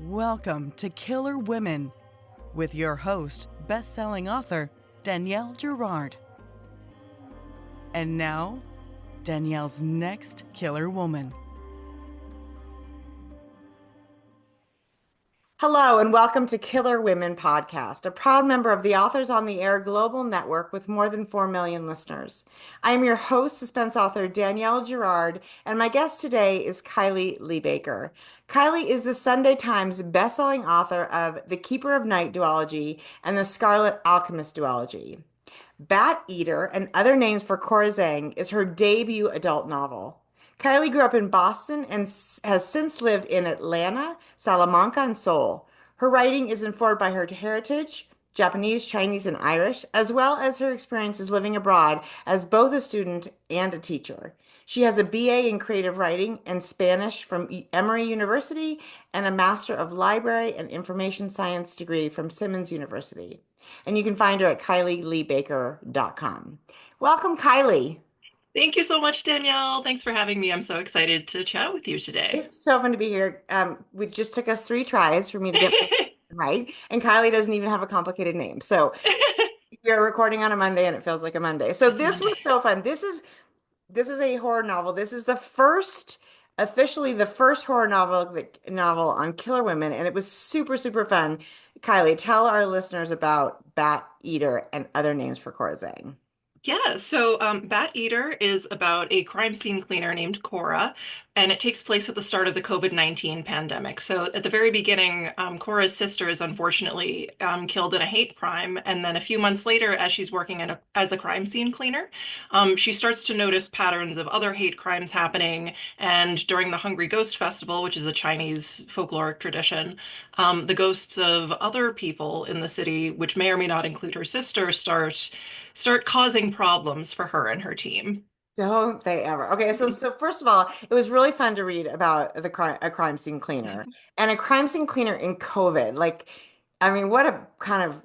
Welcome to Killer Women with your host, best-selling author Danielle Girard. And now, Danielle's next killer woman. Hello, and welcome to Killer Women Podcast, a proud member of the Authors on the Air global network with more than 4 million listeners. I am your host, suspense author Danielle Girard, and my guest today is Kylie Lee Baker. Kylie is the Sunday Times bestselling author of The Keeper of Night duology and The Scarlet Alchemist duology. Bat Eater and Other Names for CORA ZENG is her debut adult novel. Kylie grew up in Boston and has since lived in Atlanta, Salamanca, and Seoul. Her writing is informed by her heritage, Japanese, Chinese, and Irish, as well as her experiences living abroad as both a student and a teacher. She has a BA in creative writing and Spanish from Emory University and a Master of Library and Information Science degree from Simmons University. And you can find her at KylieLeeBaker.com. Welcome, Kylie. Thank you so much, Danielle. Thanks for having me. I'm so excited to chat with you today. It's so fun to be here. We just took us 3 tries for me to get my name right, and Kylie doesn't even have a complicated name. So you're recording on a Monday, and it feels like a Monday. So It's this was Monday. so fun. This is a horror novel. This is the first, officially the first horror novel on killer women, and it was super, super fun. Kylie, tell our listeners about Bat Eater and Other Names for CORA ZENG. Yeah, so Bat Eater is about a crime scene cleaner named Cora, and it takes place at the start of the COVID-19 pandemic. So at the very beginning, Cora's sister is unfortunately killed in a hate crime, and then a few months later, as she's working as a crime scene cleaner, she starts to notice patterns of other hate crimes happening. And during the Hungry Ghost Festival, which is a Chinese folkloric tradition, the ghosts of other people in the city, which may or may not include her sister, start causing problems for her and her team. Don't they ever? Okay, so first of all, it was really fun to read about a crime scene cleaner and a crime scene cleaner in COVID. Like, I mean, what a kind of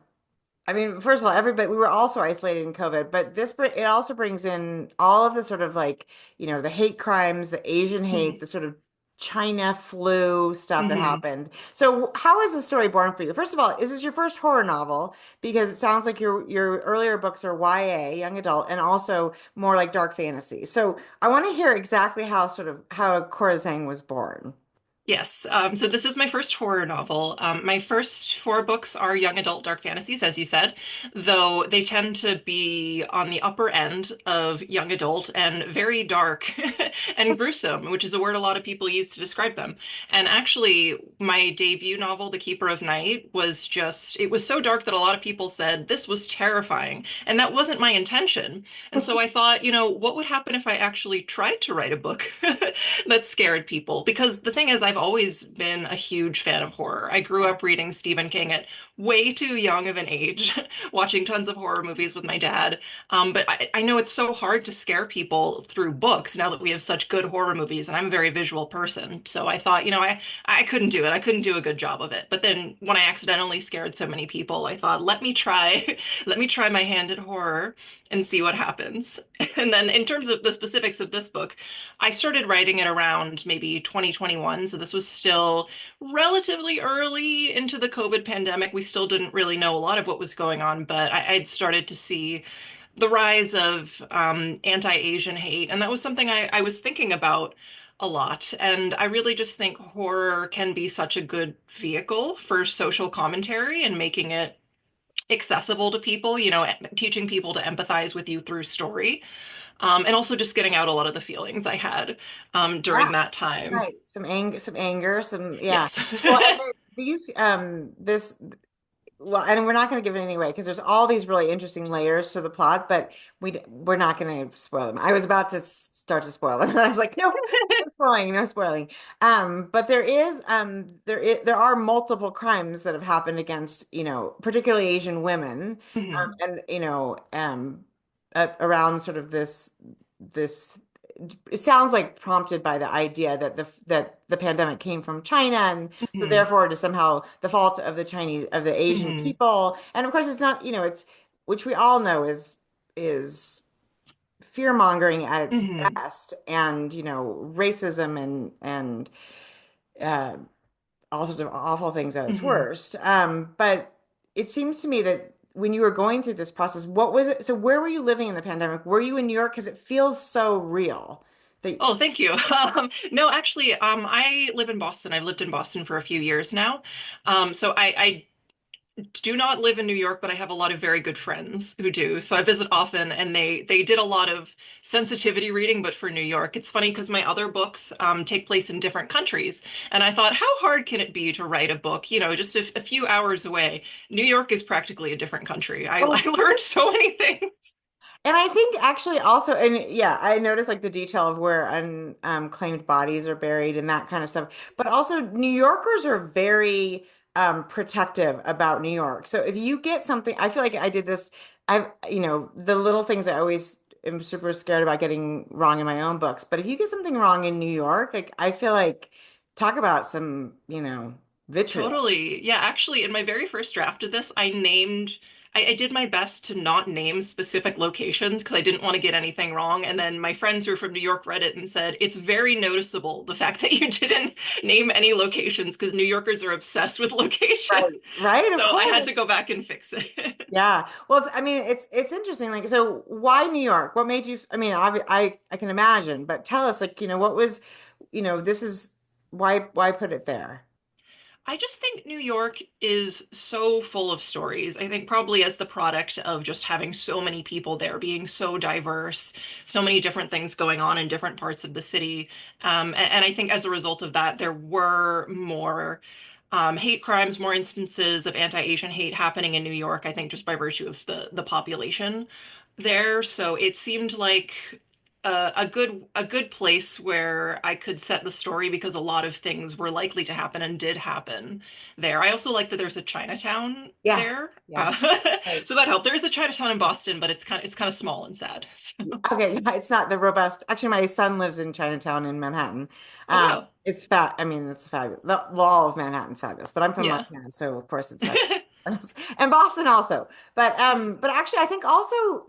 I mean, first of all, everybody we were also isolated in COVID, but it also brings in all of the sort of like, the hate crimes, the Asian hate, Mhm. the sort of China flu stuff that Mhm. happened. So, how is the story born for you? First of all, is this your first horror novel? Because it sounds like your earlier books are YA, young adult, and also more like dark fantasy. So, I want to hear exactly how Cora Zhang was born. Yes. So this is my first horror novel. My first four books are young adult dark fantasies, as you said, though they tend to be on the upper end of young adult and very dark and gruesome, which is a word a lot of people use to describe them. And actually, my debut novel, The Keeper of Night, it was so dark that a lot of people said this was terrifying. And that wasn't my intention. And so I thought, what would happen if I actually tried to write a book that scared people? Because the thing is, I've always been a huge fan of horror. I grew up reading Stephen King at way too young of an age, watching tons of horror movies with my dad. But I know it's so hard to scare people through books now that we have such good horror movies, and I'm a very visual person. So I thought, I couldn't do it. I couldn't do a good job of it. But then when I accidentally scared so many people, I thought, let me try, let me try my hand at horror and see what happens. And then in terms of the specifics of this book, I started writing it around maybe 2021. So this was still relatively early into the COVID pandemic. We still didn't really know a lot of what was going on, but I'd started to see the rise of anti-Asian hate. And that was something I was thinking about a lot. And I really just think horror can be such a good vehicle for social commentary and making it accessible to people, teaching people to empathize with you through story. And also just getting out a lot of the feelings I had Yeah, during that time. right. Some anger, yeah. Yes. Well, and these this well, and we're not going to give anything away because there's all these really interesting layers to the plot, but we're not going to spoil them. I was about to start to spoil them, and I was like, no, no spoiling, no spoiling. But there are multiple crimes that have happened against, particularly Asian women, Mhm. and around sort of this it sounds like prompted by the idea that the pandemic came from China, and so Mhm. therefore it is somehow the fault of the Asian Mhm. people. And of course it's not, it's which we all know is fear mongering at its Mhm. best, and racism and uh all sorts of awful things at its Mhm. worst. But it seems to me that when you were going through this process, what was it? So where were you living in the pandemic? Were you in New York? Because it feels so real. That Oh, thank you. No, actually, I live in Boston. I've lived in Boston for a few years now. So I do not live in New York, but I have a lot of very good friends who do. So I visit often, and they did a lot of sensitivity reading, but for New York. It's funny because my other books take place in different countries, and I thought, how hard can it be to write a book? Just a few hours away. New York is practically a different country. I, oh, I learned so many things. and I think actually also, and yeah, I noticed like the detail of where unclaimed bodies are buried and that kind of stuff. But also, New Yorkers are very protective about New York. So if you get something, I feel like I did this. The little things I always am super scared about getting wrong in my own books. But if you get something wrong in New York, like I feel like talk about some, vitriol. Totally. Yeah, actually, in my very first draft of this, I did my best to not name specific locations because I didn't want to get anything wrong. And then my friends who are from New York read it and said, it's very noticeable the fact that you didn't name any locations because New Yorkers are obsessed with location. Right. Right, of So I had course. to go back and fix it. Yeah. Well, I mean, it's interesting. Like, so why New York? What made you, I mean, I can imagine, but tell us, like, what was, this is why put it there? I just think New York is so full of stories. I think probably as the product of just having so many people there, being so diverse, so many different things going on in different parts of the city. And I think as a result of that, there were more hate crimes, more instances of anti-Asian hate happening in New York, I think just by virtue of the population there. So it seemed like a good place where I could set the story because a lot of things were likely to happen and did happen there. I also like that there's a Chinatown Yeah. there. Yeah. Right. So that helped. There is a Chinatown in Boston, but it's kind of small and sad. So, Okay. Yeah, it's not the robust. Actually, my son lives in Chinatown in Manhattan. oh wow. It's fat. I mean, it's fabulous. The all of Manhattan's fabulous, but I'm from Yeah. Montana, so of course it's and Boston also. But actually, I think also,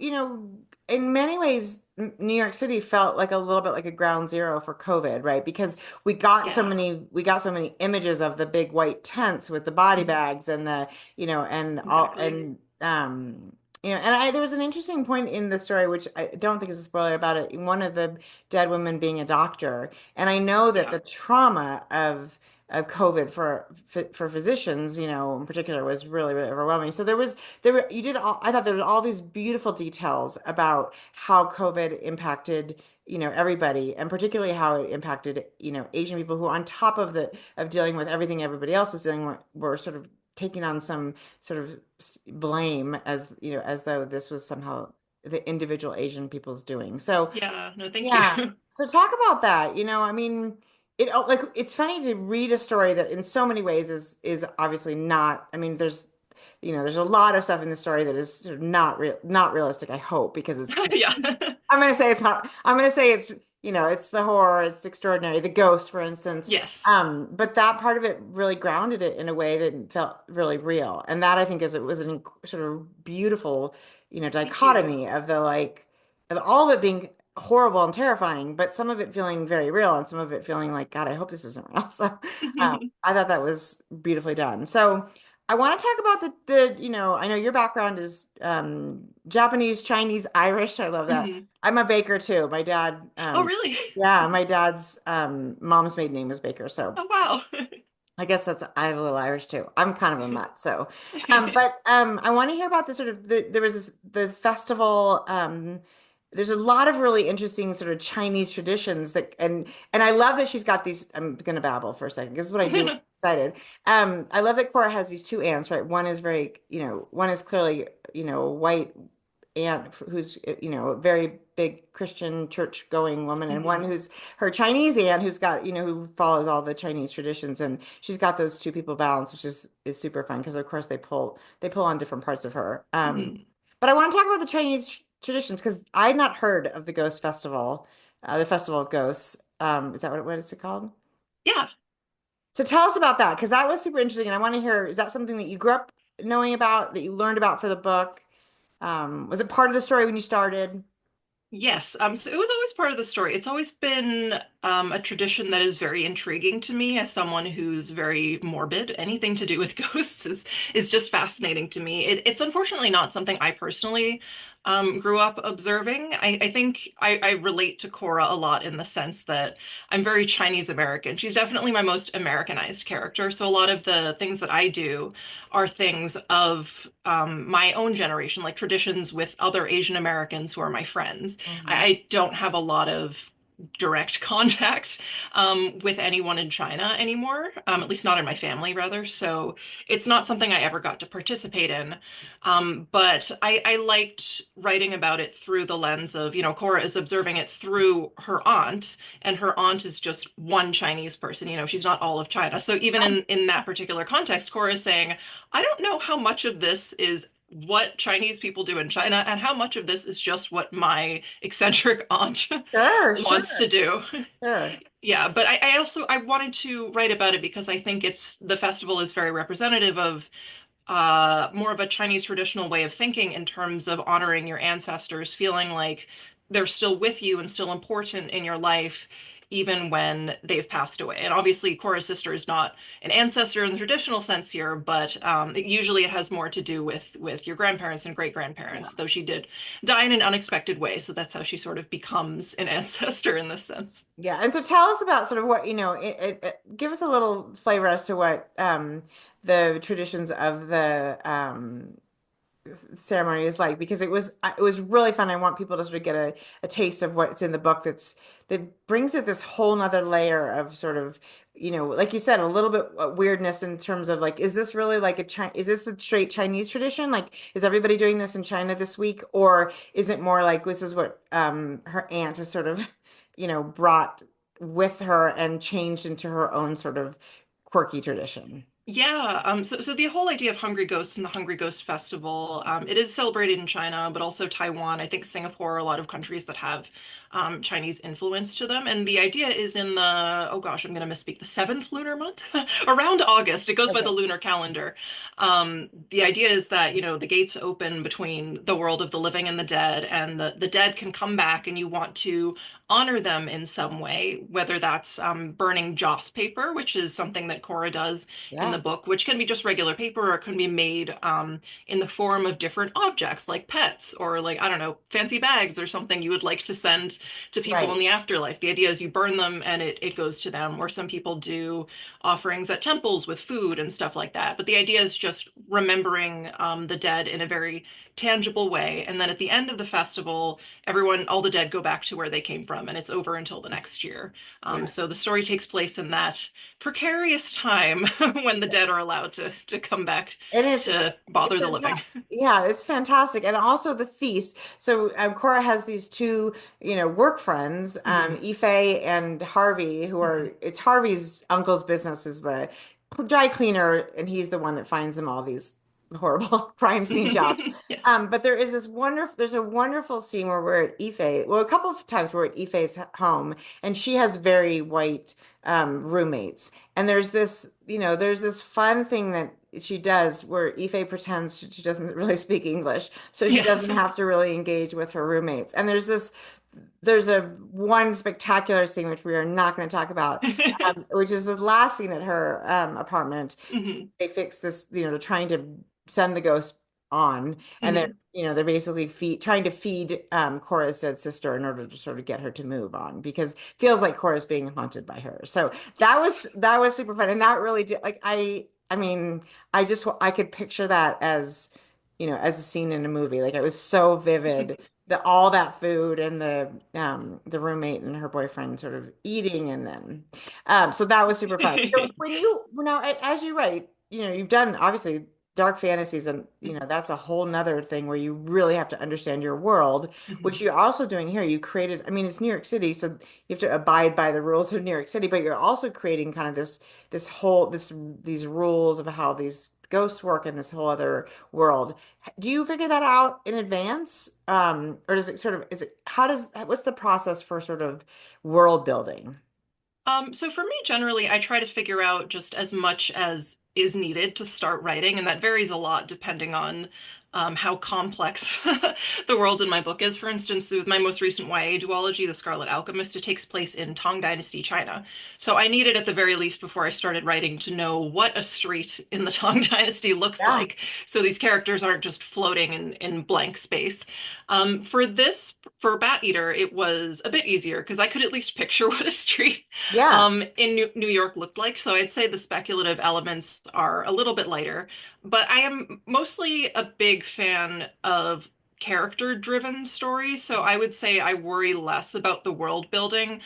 in many ways, New York City felt like a little bit like a ground zero for COVID, right? Because Yeah. we got so many images of the big white tents with the body Mhm. bags and the, and all Exactly. and there was an interesting point in the story, which I don't think is a spoiler about it. One of the dead women being a doctor, and I know that Yeah. the trauma of COVID for physicians, in particular, was really, really overwhelming. So I thought there were all these beautiful details about how COVID impacted, everybody, and particularly how it impacted, Asian people who, on top of dealing with everything everybody else was dealing with, were sort of taking on some sort of blame, as though this was somehow the individual Asian people's doing. So Yeah. No, thank you. yeah. So talk about that. I mean, it's funny to read a story that in so many ways is obviously not. I mean, there's a lot of stuff in the story that is sort of not realistic, I hope, because it's Yeah. I'm going to say it's not. I'm going to say it's the horror, it's extraordinary, the ghost, for instance. Yes. But that part of it really grounded it in a way that felt really real. And that I think it was an sort of beautiful, Thank you. dichotomy of of all of it being horrible and terrifying, but some of it feeling very real and some of it feeling like, God, I hope this isn't real. So I thought that was beautifully done. So I want to talk about I know your background is Japanese, Chinese, Irish. I love that. Mhm. I'm a baker too. Oh, really? Yeah, my dad's mom's maiden name was Baker. So Oh, wow. I guess I have a little Irish too. I'm kind of a mutt. So, but I want to hear about the sort of there was the festival. There's a lot of really interesting sort of Chinese traditions and I love that she's got these. I'm gonna babble for a second. This is what I do when I'm excited. I love that Cora has these two aunts, right? One is one is clearly, a white aunt who's, a very big Christian church going woman, and one Mhm. who's her Chinese aunt who's got, who follows all the Chinese traditions, and she's got those two people balanced, which is super fun because of course they pull on different parts of her. Mhm. But I want to talk about the Chinese traditions because I had not heard of the Ghost Festival, the Festival of Ghosts. Is that what is it called? Yeah. So tell us about that because that was super interesting, and I want to hear, is that something that you grew up knowing about, that you learned about for the book? Was it part of the story when you started? Yes, so it was always part of the story. It's always been a tradition that is very intriguing to me as someone who's very morbid. Anything to do with ghosts is just fascinating to me. It's unfortunately not something I personally grew up observing. I think I relate to Cora a lot in the sense that I'm very Chinese American. She's definitely my most Americanized character. So a lot of the things that I do are things of my own generation, like traditions with other Asian Americans who are my friends. Mhm. I don't have a lot of direct contact with anyone in China anymore, at least not in my family, rather. So it's not something I ever got to participate in. But I liked writing about it through the lens of, Cora is observing it through her aunt, and her aunt is just one Chinese person. She's not all of China. So even in that particular context, Cora is saying, I don't know how much of this is what Chinese people do in China and how much of this is just what my eccentric aunt Sure, wants to sure, do. sure. Yeah, but I also I wanted to write about it because I think the festival is very representative of more of a Chinese traditional way of thinking in terms of honoring your ancestors, feeling like they're still with you and still important in your life, even when they've passed away. And obviously, Cora's sister is not an ancestor in the traditional sense here, but usually it has more to do with your grandparents and great grandparents, though she did die in an unexpected way. So that's how she sort of becomes an ancestor in this sense. Yeah, and so tell us about sort of what, give us a little flavor as to what the traditions of the ceremony is like, because it was really fun. I want people to sort of get a taste of what's in the book that brings it this whole nother layer of sort of, like you said, a little bit weirdness in terms of like, is this really like is this the straight Chinese tradition? Like, is everybody doing this in China this week? Or is it more like this is what her aunt has sort of, brought with her and changed into her own sort of quirky tradition? Yeah, so the whole idea of Hungry Ghosts and the Hungry Ghost Festival, it is celebrated in China, but also Taiwan, I think Singapore, a lot of countries that have Chinese influence to them. And the idea is in oh gosh, I'm going to misspeak, the seventh lunar month, around August. It goes by the Okay. lunar calendar. The idea is that, the gates open between the world of the living and the dead, and the dead can come back, and you want to honor them in some way, whether that's burning joss paper, which is something that Cora does in the Yeah. book, which can be just regular paper or it can be made in the form of different objects like pets or like, I don't know, fancy bags or something you would like to send to people in Right. the afterlife. The idea is you burn them and it goes to them, or some people do offerings at temples with food and stuff like that. But the idea is just remembering the dead in a very tangible way. And then at the end of the festival, all the dead go back to where they came from, and it's over until the next year. Yeah. So the story takes place in that precarious time when the dead are allowed to come back And to it's bother the living. fantastic. Yeah, it's fantastic. And also the feast. So Cora has these two, work friends, Mhm. Ife and Harvey, who Mhm. it's Harvey's uncle's business is the dry cleaner, and he's the one that finds them all these horrible crime scene jobs. Yes. But there's a wonderful scene where we're at Ife. Well, a couple of times we're at Ife's home, and she has very white roommates. And there's this fun thing that she does where Ife pretends she doesn't really speak English, so she Yes. doesn't have to really engage with her roommates. And there's a one spectacular scene which we are not going to talk about, which is the last scene at her apartment. Mhm. They fix this, they're trying to send the ghost on, and they're Mhm. they're basically trying to feed Cora's dead sister in order to sort of get her to move on because it feels like Cora's being haunted by her. So Yes. that was super fun, and that really did like I mean I could picture that as as a scene in a movie. Like it was so vivid. All that food and the roommate and her boyfriend sort of eating and then so that was super fun. So when you now as you write, you've done obviously dark fantasies and that's a whole nother thing where you really have to understand your world, which Mhm. you're also doing here. You created, I mean, it's New York City, so you have to abide by the rules of New York City, but you're also creating kind of these rules of how these ghosts work in this whole other world. Do you figure that out in advance? Or does it sort of, what's the process for sort of world building? So for me, generally, I try to figure out just as much as is needed to start writing, and that varies a lot depending on how complex the world in my book is. For instance, with my most recent YA duology, The Scarlet Alchemist, it takes place in Tang Dynasty, China. So I needed, at the very least, before I started writing, to know what a street in the Tang Dynasty looks Yeah. like. So these characters aren't just floating in blank space. For Bat Eater, it was a bit easier because I could at least picture what a street Yeah. in New York looked like. So I'd say the speculative elements are a little bit lighter. But I am mostly a big fan of character-driven stories, so I would say I worry less about the world building,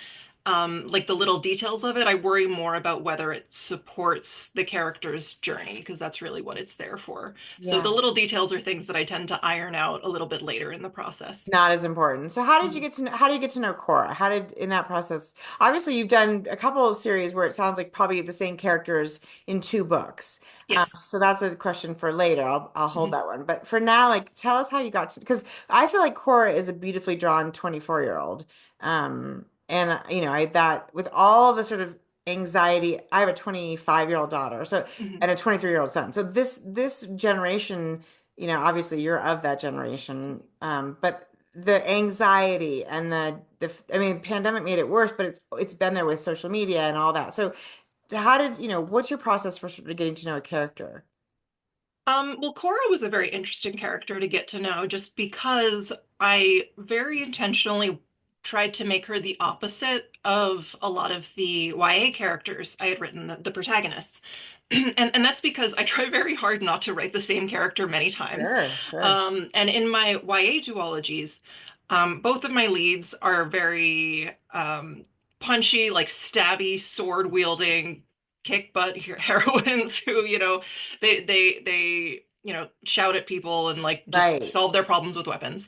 like the little details of it. I worry more about whether it supports the character's journey, because that's really what it's there for. So the Yeah. little details are things that I tend to iron out a little bit later in the process. Not as important. So how did you Mhm. get to know, how do you get to know Cora? How did in that process? Obviously, you've done a couple of series where it sounds like probably the same characters in two books. Yes. So that's a question for later. I'll hold Mhm. that one. But for now, like tell us how you got to because I feel like Cora is a beautifully drawn 24-year-old. And I that with all the sort of anxiety, I have a 25-year-old daughter, so Mhm. and a 23-year-old son. So this generation, obviously you're of that generation. But the anxiety and I mean, pandemic made it worse, but it's been there with social media and all that. So how did, what's your process for sort of getting to know a character? Well, Cora was a very interesting character to get to know just because I very intentionally tried to make her the opposite of a lot of the YA characters I had written, the protagonists. And that's because I try very hard not to write the same character many times. Sure, sure. And in my YA duologies, both of my leads are very punchy, like stabby, sword wielding, kick butt heroines who, they shout at people and like just Right. solve their problems with weapons.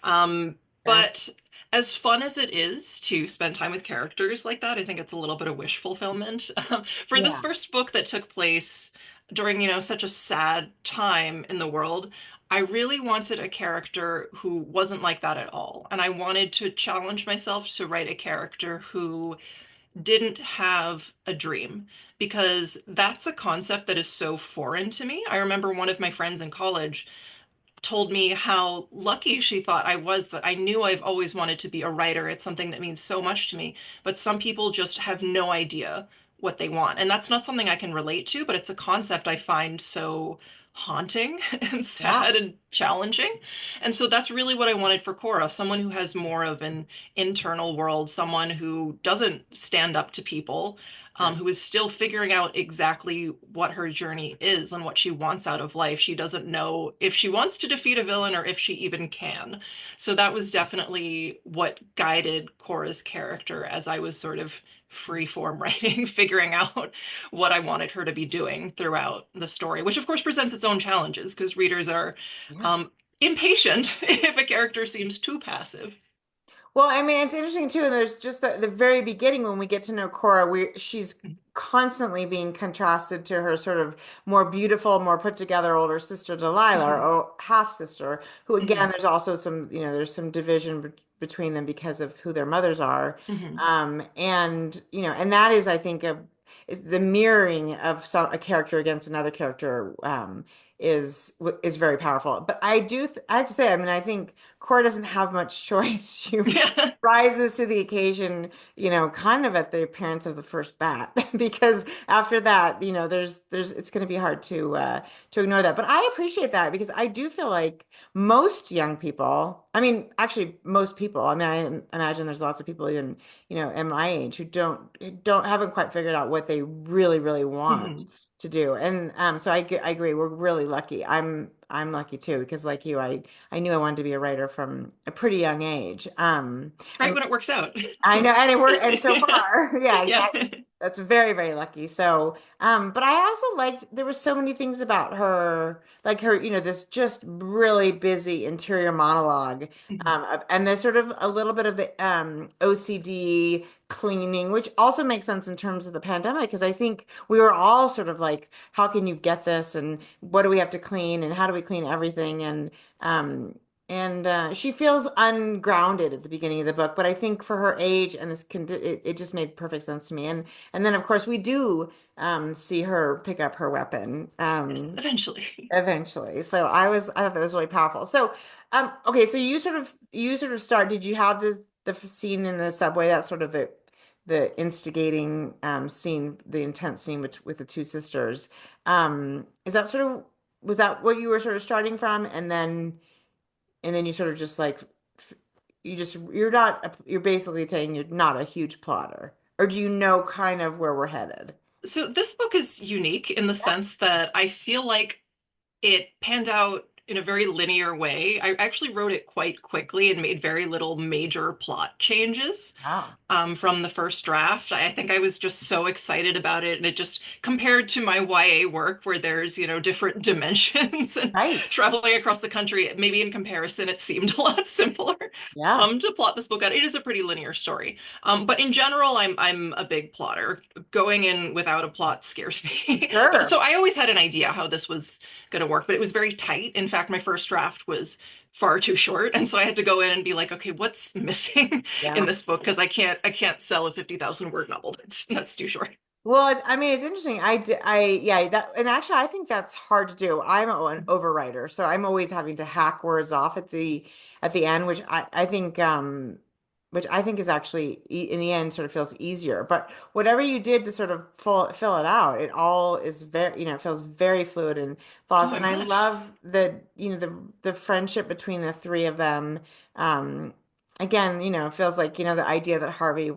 Yeah. But as fun as it is to spend time with characters like that, I think it's a little bit of wish fulfillment. For this Yeah. first book that took place during, such a sad time in the world, I really wanted a character who wasn't like that at all. And I wanted to challenge myself to write a character who didn't have a dream because that's a concept that is so foreign to me. I remember one of my friends in college told me how lucky she thought I was that I knew I've always wanted to be a writer. It's something that means so much to me. But some people just have no idea what they want. And that's not something I can relate to, but it's a concept I find so haunting and Yeah. sad and challenging. And so that's really what I wanted for Cora, someone who has more of an internal world, someone who doesn't stand up to people, Right. who is still figuring out exactly what her journey is and what she wants out of life. She doesn't know if she wants to defeat a villain or if she even can. So that was definitely what guided Cora's character as I was sort of free form writing, figuring out what I wanted her to be doing throughout the story, which of course presents its own challenges because readers are Yeah. um, impatient if a character seems too passive. Well, I mean, it's interesting too. And there's just the very beginning when we get to know Cora, she's constantly being contrasted to her sort of more beautiful, more put together older sister Delilah, Mhm. or half sister, who again, Mhm. there's also there's some division between them because of who their mothers are. Mhm. And that is, I think, it's the mirroring of a character against another character, is very powerful. But I have to say, I mean, I think Cora doesn't have much choice. She Yeah. rises to the occasion, kind of at the appearance of the first bat, because after that, there's it's going to be hard to ignore that. But I appreciate that because I do feel like most young people, I mean, actually most people, I mean, I imagine there's lots of people even, at my age who haven't quite figured out what they really, really want Mhm. to do. And so I agree. We're really lucky. I'm lucky too because like you, I knew I wanted to be a writer from a pretty young age. Right And when it works out. I know, and it worked, and so Yeah. far, yeah, Yeah. exactly. That's very, very lucky. So, but I also liked there were so many things about her, like her, this just really busy interior monologue, Mhm. and there's sort of a little bit of the OCD cleaning, which also makes sense in terms of the pandemic, because I think we were all sort of like, how can you get this, and what do we have to clean, and how do we clean everything, and she feels ungrounded at the beginning of the book, but I think for her age and it just made perfect sense to me. And then of course we do see her pick up her weapon Yes, eventually. eventually. So I thought that was really powerful. So okay, so you sort of start. Did you have the scene in the subway? That's sort of the instigating scene, the intense scene with the two sisters. Is that sort of was that what you were sort of starting from, and then you sort of just like you're basically saying you're not a huge plotter, or do you know kind of where we're headed? So this book is unique in the sense that I feel like it panned out in a very linear way. I actually wrote it quite quickly and made very little major plot changes Wow. from the first draft. I think I was just so excited about it, and it just compared to my YA work where there's, different dimensions and Right. traveling across the country, maybe in comparison, it seemed a lot simpler Yeah. to plot this book out. It is a pretty linear story. But in general, I'm a big plotter. Going in without a plot scares me. Sure. So I always had an idea how this was going to work, but it was very tight. In fact, my first draft was far too short, and so I had to go in and be like, okay, what's missing in Yeah. this book? Because I can't sell a 50,000 word novel. That's too short. Well, I mean, it's interesting. Yeah, and actually, I think that's hard to do. I'm an overwriter, so I'm always having to hack words off at the end, which I think is actually in the end sort of feels easier. But whatever you did to sort of fill it out, it all is it feels very fluid and flawless. Oh, I'm And I glad. love the friendship between the three of them. Um, Again, it feels like, the idea that Harvey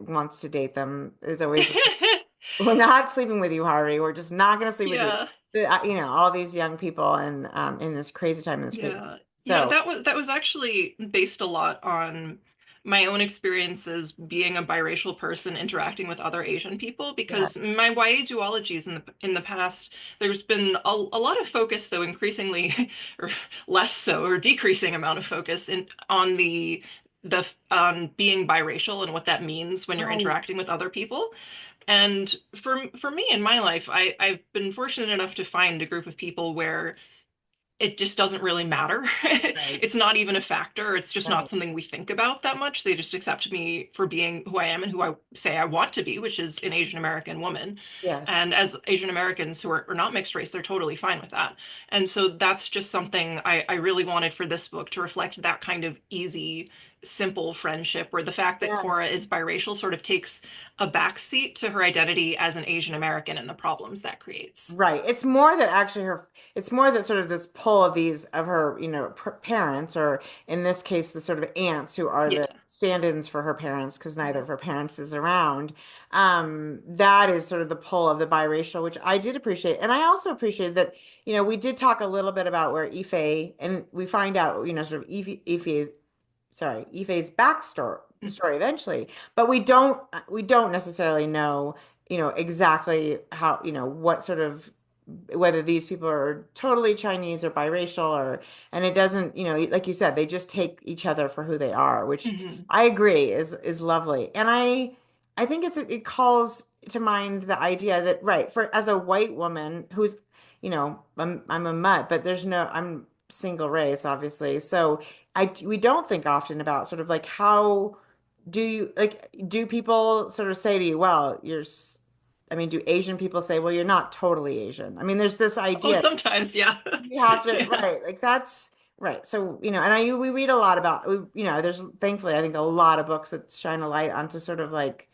wants to date them is always like, we're not sleeping with you, Harvey. We're just not going to sleep with you. Yeah. All these young people and in this crazy time, in this crazy. Yeah. So, That was actually based a lot on my own experiences being a biracial person interacting with other Asian people, yeah. because my YA duologies in the past, there's been a lot of focus, though increasingly or less so, or decreasing amount of focus on the on being biracial and what that means when you're Right. interacting with other people. And for me in my life, I've been fortunate enough to find a group of people where it just doesn't really matter. Right. It's not even a factor. It's just not Right. something we think about that much. They just accept me for being who I am and who I say I want to be, which is an Asian American woman. Yes. And as Asian Americans who are not mixed race, they're totally fine with that. And so that's just something I really wanted for this book to reflect that kind of easy, simple friendship, where the fact that Yes. Cora is biracial sort of takes a backseat to her identity as an Asian American and the problems that creates. Right. It's more that sort of this pull of her, parents, or in this case, the sort of aunts who are Yeah. the stand-ins for her parents because neither of her parents is around. That is sort of the pull of the biracial, which I did appreciate. And I also appreciated that, we did talk a little bit about where Ife, and we find out, sort of Ife's story eventually, but we don't necessarily know, exactly how, what sort of whether these people are totally Chinese or biracial, and it doesn't, like you said, they just take each other for who they are, which Mhm. I agree is lovely. And I think it calls to mind the idea that, right, for as a white woman who's, I'm a mutt, but I'm single race, obviously. So we don't think often about sort of like how do people sort of say to you, well, I mean, do Asian people say, well, you're not totally Asian? I mean, there's this Oh, idea sometimes, yeah. you have to, Yeah. right, like that's right. So, and we read a lot about, there's thankfully, I think a lot of books that shine a light onto sort of like,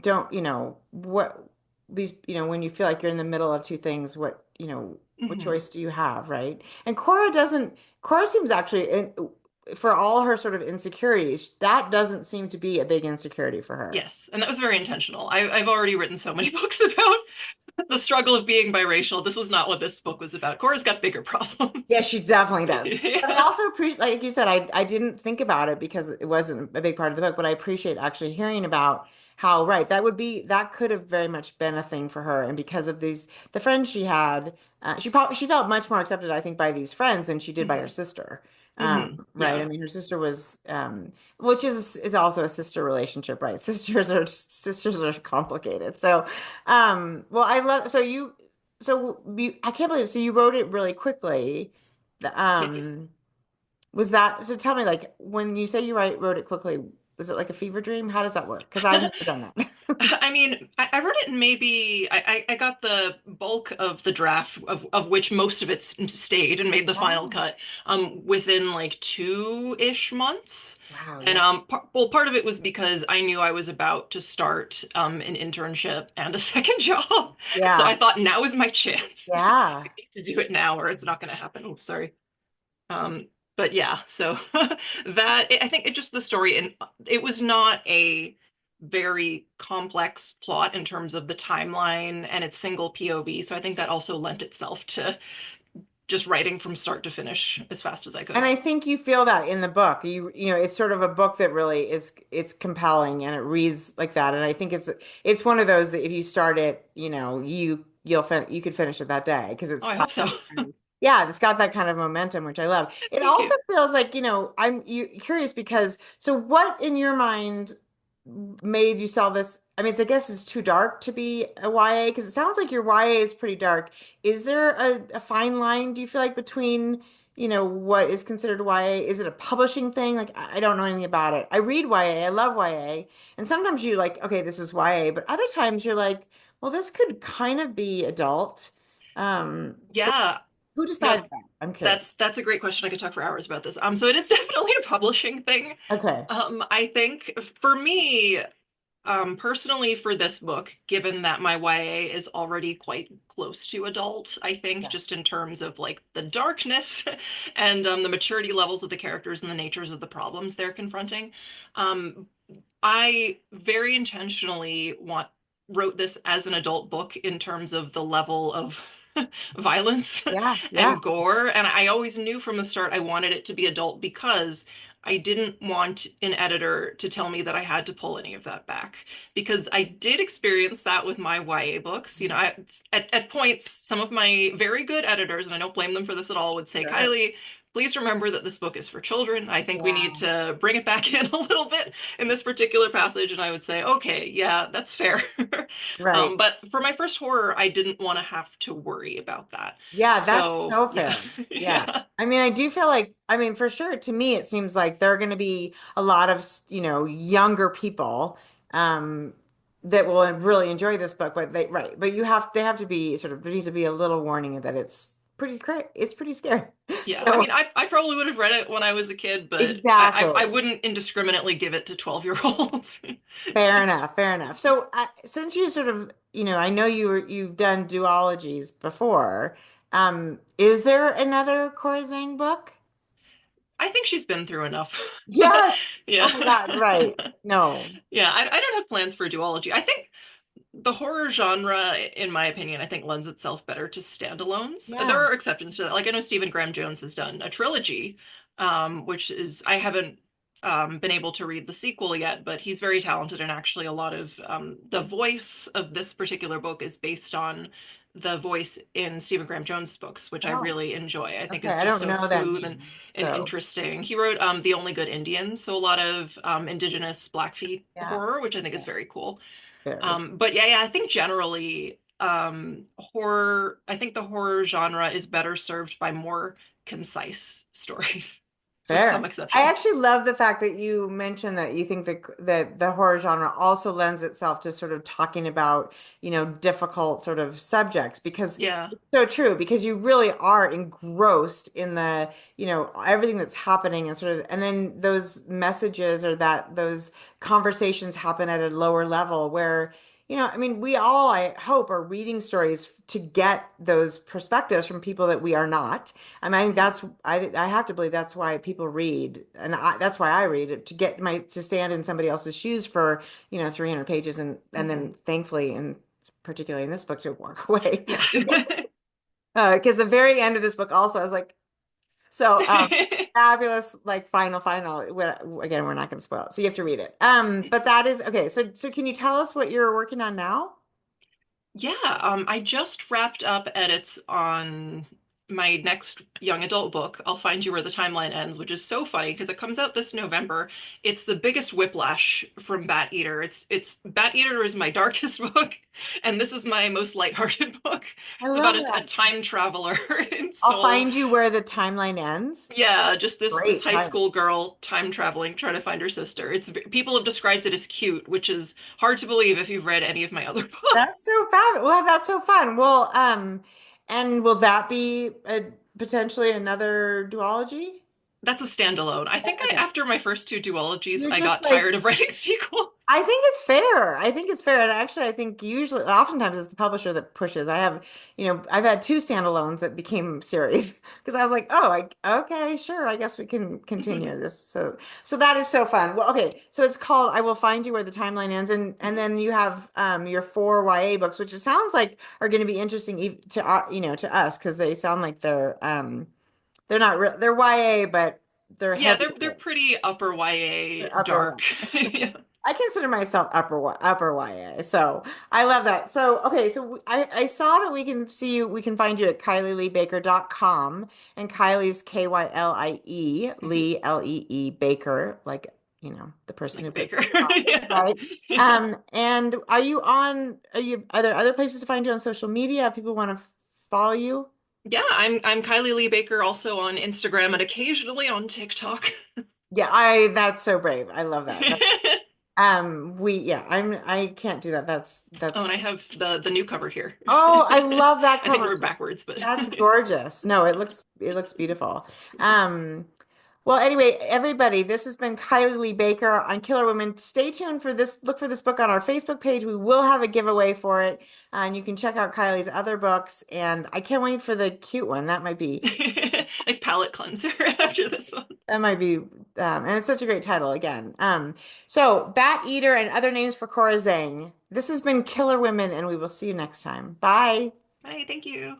don't, what these, when you feel like you're in the middle of two things, what Hmm. choice do you have, right? And Cora seems actually, for all her sort of insecurities, that doesn't seem to be a big insecurity for her. Yes, and that was very intentional. I've already written so many books about the struggle of being biracial. This was not what this book was about. Cora's got bigger problems. Yeah, she definitely does. But I Yeah. also appreciate, like you said, I didn't think about it because it wasn't a big part of the book, but I appreciate actually hearing about how, right, that could have very much been a thing for her. And because of the friends she had, she felt much more accepted, I think, by these friends than she did by her Hmm. sister. Hmm. Right. I Yeah. mean, her sister was, which is also a sister relationship, right? Sisters are complicated. So, well, I love, I can't believe, so you wrote it really quickly. The, Yes. Was that so? Tell me, like, when you say you wrote it quickly, was it like a fever dream? How does that work? Because I've never done that. I mean, I wrote it in maybe I got the bulk of the draft of which most of it stayed and made the final Oh, cut within like 2-ish months. wow, And yeah. well, part of it was because I knew I was about to start an internship and a second job. So Yeah. I thought now is my chance. I Yeah. need to do it now or it's not going to happen. Oh, sorry. But yeah, so that I think it just the story and it was not a very complex plot in terms of the timeline and its single POV. So I think that also lent itself to just writing from start to finish as fast as I And could. I think you feel that in the book. You know, it's sort of a book that really is it's compelling and it reads like that. And I think it's one of those that if you start it, you could finish it that day because Oh, it's I got hope so. yeah, it's got that kind of momentum, which I love. It Thank also you. feels like, curious because so what in your mind made you sell this? I mean, I guess it's too dark to be a YA because it sounds like your YA is pretty dark. Is there a fine line, do you feel like, between, what is considered YA? Is it a publishing thing? Like, I don't know anything about it. I read YA, I love YA, and sometimes you like, okay, this is YA, but other times you're like, well, this could kind of be adult. So Yeah. who No, decided that? I'm curious. that's a great question. I could talk for hours about this. So it is definitely a publishing thing. Okay. I think for me, personally, for this book, given that my YA is already quite close to adult, I think Yeah. just in terms of like the darkness and the maturity levels of the characters and the natures of the problems they're confronting, um, I very intentionally wrote this as an adult book in terms of the level of violence Yeah. Yeah. and gore. And I always knew from the start I wanted it to be adult because I didn't want an editor to tell me that I had to pull any of that back. Because I did experience that with my YA books. At points, some of my very good editors, and I don't blame them for this at all, would say, Sure. Kylie, please remember that this book is for children. I think we need Yeah. to bring it back in a little bit in this particular passage. And I would say, okay, yeah, that's fair. Right. But for my first horror, I didn't want to have to worry about that. Yeah, that's So, so yeah, fair. Yeah. yeah, I mean, I do feel like, I mean, for sure, to me, it seems like there are going to be a lot of, younger people that will really enjoy this book, but right. But they have to be sort of, there needs to be a little warning that it's pretty scary. yeah. I So, mean, I probably would have read it when I was a kid, but I exactly. wouldn't indiscriminately give it to 12-year-olds. Fair enough. Fair enough. So, since you sort of, I know you've done duologies before. Is there another Cora Zhang book? I think she's been through enough. Yes. Oh my Yeah. God. Right. No. Yeah, I don't have plans for a duology. I think the horror genre, in my opinion, I think lends itself better to standalones. There Yeah. are exceptions to that. Like I know Stephen Graham Jones has done a trilogy, which is I haven't been able to read the sequel yet, but he's very talented and actually a lot of the voice of this particular book is based on the voice in Stephen Graham Jones' books, which I Oh, really enjoy. I think okay. is I just don't so know that smooth name. and So, interesting. He wrote The Only Good Indians, so a lot of indigenous Blackfeet yeah. horror, which I think is Yeah. very cool. Very. But yeah, I think generally, horror, I think the horror genre is better served by more concise stories, with some Fair. I exceptions. actually love the fact that you mentioned that you think that the horror genre also lends itself to sort of talking about, difficult sort of subjects because Yeah. it's so true because you really are engrossed in the, everything that's happening and sort of and then those messages or that those conversations happen at a lower level where I mean, we all, I hope, are reading stories to get those perspectives from people that we are not. I mean, I think I have to believe that's why people read, and that's why I read it to get to stand in somebody else's shoes for 300 pages, and Hmm. then thankfully, and particularly in this book, to walk away. Yeah. Because the very end of this book also, I was like, so fabulous, like final. Again, we're not going to spoil it, so you have to read it. But that is okay. So can you tell us what you're working on now? Yeah, I just wrapped up edits on my next young adult book, I'll Find You Where the Timeline Ends, which is so funny because it comes out this November. It's the biggest whiplash from Bat Eater. It's Bat Eater is my darkest book, and this is my most lighthearted book. I It's love about a that. time traveler in I'll Seoul. find you where the timeline ends. Yeah, just this Great high title. school girl time traveling, trying to find her sister. People have described it as cute, which is hard to believe if you've read any of my other That's books. so fab. Well, that's so fun. Well, and will that be potentially another duology? That's a standalone. I think Okay. after my first two duologies, You're I just got like, tired of writing sequels. I think it's fair. I think it's fair. And actually, I think usually, oftentimes it's the publisher that pushes. I've had two standalones that became series because I was like, oh, okay, sure. I guess we can continue this. So that is so fun. Well, okay. So it's called I Will Find You Where the Timeline Ends. And then you have your four YA books, which it sounds like are going to be interesting to, to us because they sound like they're not real, they're YA, but they're Yeah, heavy. they're pretty upper YA They're upper. dark. Yeah. I consider myself upper YA, so I love that. So okay, so I saw that we can see you, we can find you at KylieLeeBaker.com, and Kylie's Kylie, Mhm. Lee Lee Baker, like the person who Like puts Baker. coffee, Yeah. right? Yeah. And are there other places to find you on social media if people want to follow you? Yeah, I'm Kylie Lee Baker, also on Instagram and occasionally on TikTok. Yeah, I that's so brave. I love that. I can't do that. Oh, That's and I have the new cover here. Oh, I love that I think cover we're too. backwards, but That's gorgeous. No, it looks beautiful. Um, well, anyway, everybody, this has been Kylie Lee Baker on Killer Women. Stay tuned for this. Look for this book on our Facebook page. We will have a giveaway for it, and you can check out Kylie's other books. And I can't wait for the cute one. nice palette cleanser after this one. And it's such a great title again. So Bat Eater and Other Names for CORA ZENG. This has been Killer Women, and we will see you next time. Bye. Hi, thank you.